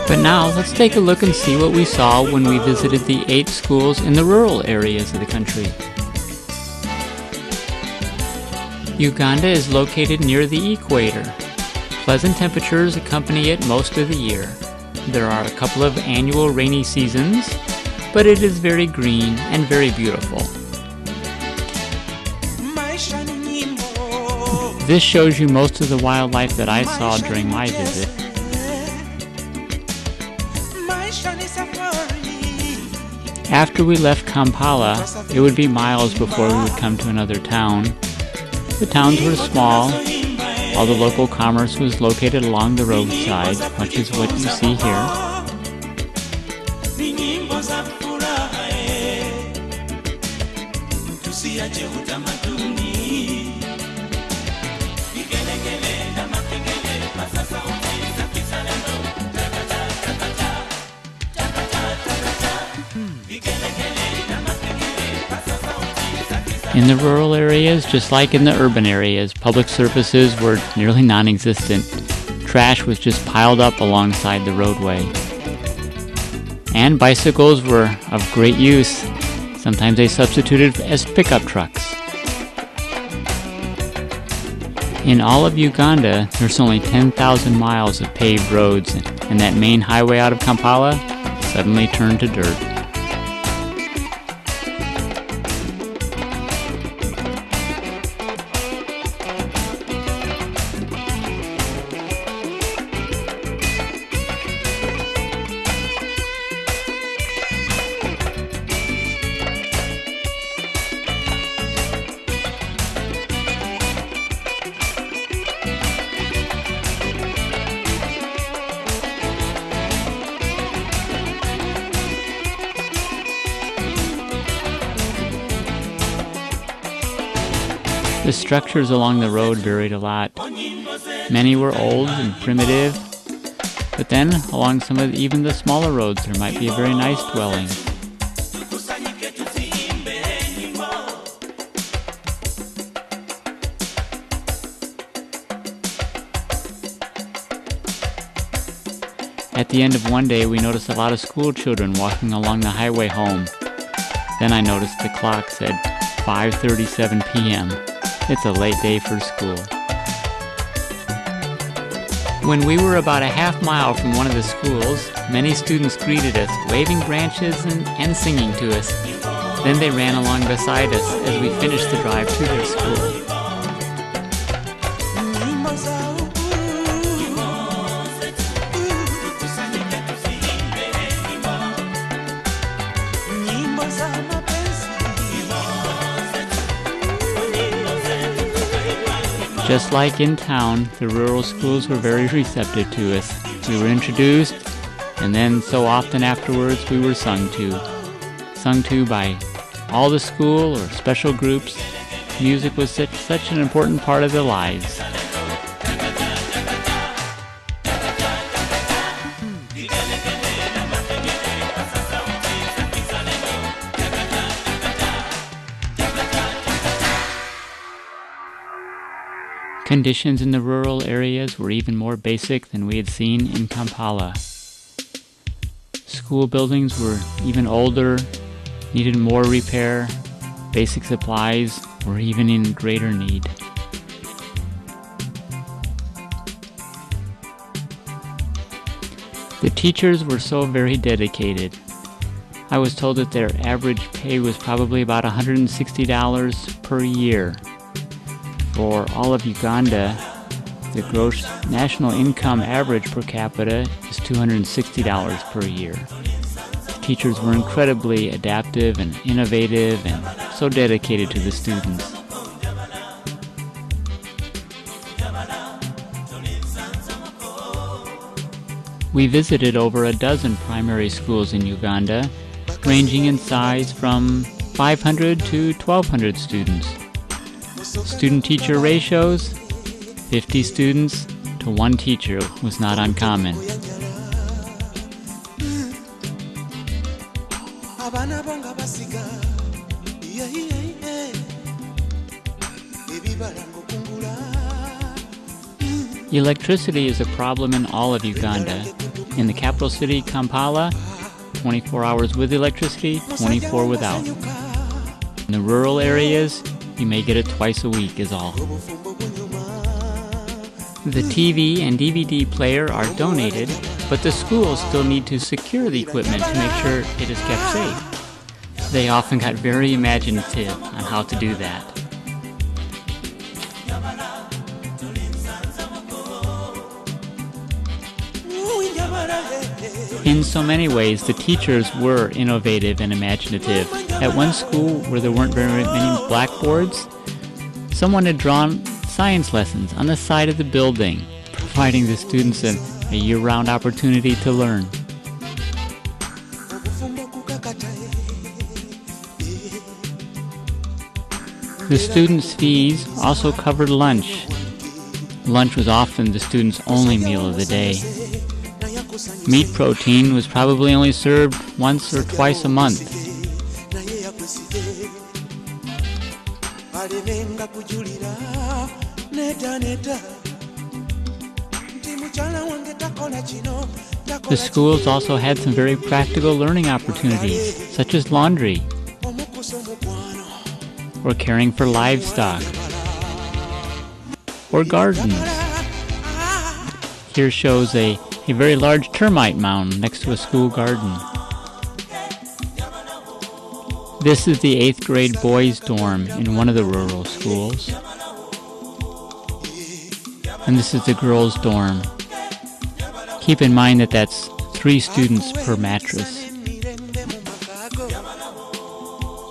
But now, let's take a look and see what we saw when we visited the 8 schools in the rural areas of the country. Uganda is located near the equator. Pleasant temperatures accompany it most of the year. There are a couple of annual rainy seasons, but it is very green and very beautiful. This shows you most of the wildlife that I saw during my visit. After we left Kampala, it would be miles before we would come to another town. The towns were small. All the local commerce was located along the roadside, much as what you see here. In the rural areas, just like in the urban areas, public services were nearly non-existent. Trash was just piled up alongside the roadway. And bicycles were of great use. Sometimes they substituted as pickup trucks. In all of Uganda, there's only 10,000 miles of paved roads, and that main highway out of Kampala suddenly turned to dirt. The structures along the road varied a lot. Many were old and primitive, but then along some of even the smaller roads there might be a very nice dwelling. At the end of one day, we noticed a lot of school children walking along the highway home. Then I noticed the clock said 5:37 p.m. It's a late day for school. When we were about a half mile from one of the schools, many students greeted us, waving branches and singing to us. Then they ran along beside us as we finished the drive to their school. Just like in town, the rural schools were very receptive to us. We were introduced, and then so often afterwards we were sung to. Sung to by all the school or special groups. Music was such an important part of their lives. Conditions in the rural areas were even more basic than we had seen in Kampala. School buildings were even older, needed more repair, basic supplies were even in greater need. The teachers were so very dedicated. I was told that their average pay was probably about $160 per year. For all of Uganda, the gross national income average per capita is $260 per year. Teachers were incredibly adaptive and innovative and so dedicated to the students. We visited over a dozen primary schools in Uganda, ranging in size from 500 to 1,200 students. Student-teacher ratios, 50 students to 1 teacher was not uncommon. Electricity is a problem in all of Uganda. In the capital city, Kampala, 24 hours with electricity, 24 without. In the rural areas, you may get it twice a week is all. The TV and DVD player are donated, but the schools still need to secure the equipment to make sure it is kept safe. They often got very imaginative on how to do that. In so many ways, the teachers were innovative and imaginative. At one school where there weren't very many blackboards, someone had drawn science lessons on the side of the building, providing the students a year-round opportunity to learn. The students' fees also covered lunch. Lunch was often the students' only meal of the day. Meat protein was probably only served once or twice a month. The schools also had some very practical learning opportunities, such as laundry, or caring for livestock, or gardens. Here shows a very large termite mound next to a school garden. This is the 8th grade boys' dorm in one of the rural schools. And this is the girls' dorm. Keep in mind that that's 3 students per mattress.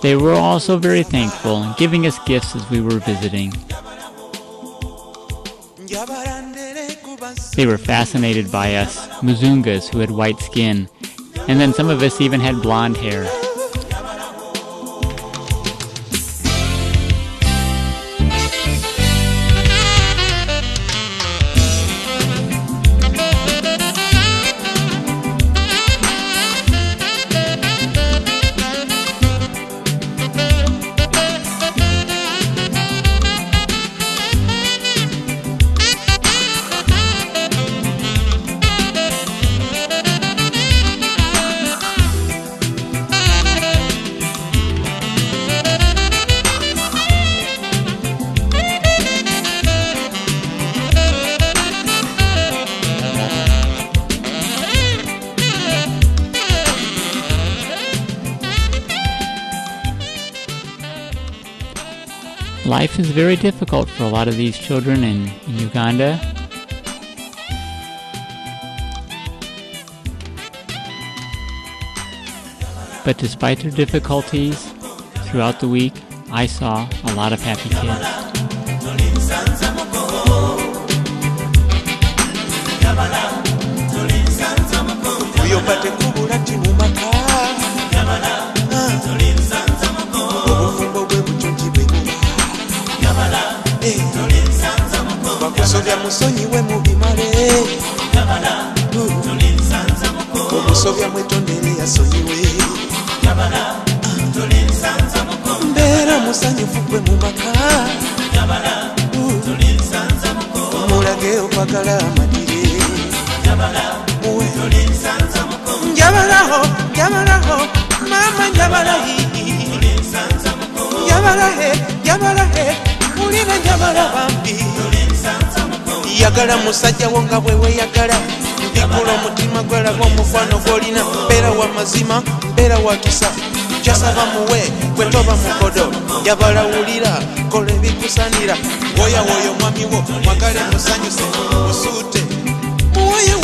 They were also very thankful and giving us gifts as we were visiting. They were fascinated by us, Muzungas who had white skin, and then some of us even had blonde hair. Life is very difficult for a lot of these children in Uganda. But despite their difficulties, throughout the week, I saw a lot of happy kids. Obusobya musonyiwe mu bimale obusobya mwetondere yasonyiwe mbeera musanyufu gwe mu maka mulage okwagala amadire njabalaho njabalaho mama njabalahi njabalahe mulira njabala bambi yagala musajja wo nga bwe weeyagala mbikula omutima gwalaga omukwano gw'olina mbeera wa mazima mbeera wa kisa kyasaba muwe gwe toba mukodo njabala wulira kola ebikusanira woya woyo mwami wo mwagale musanyuse musuute muwoye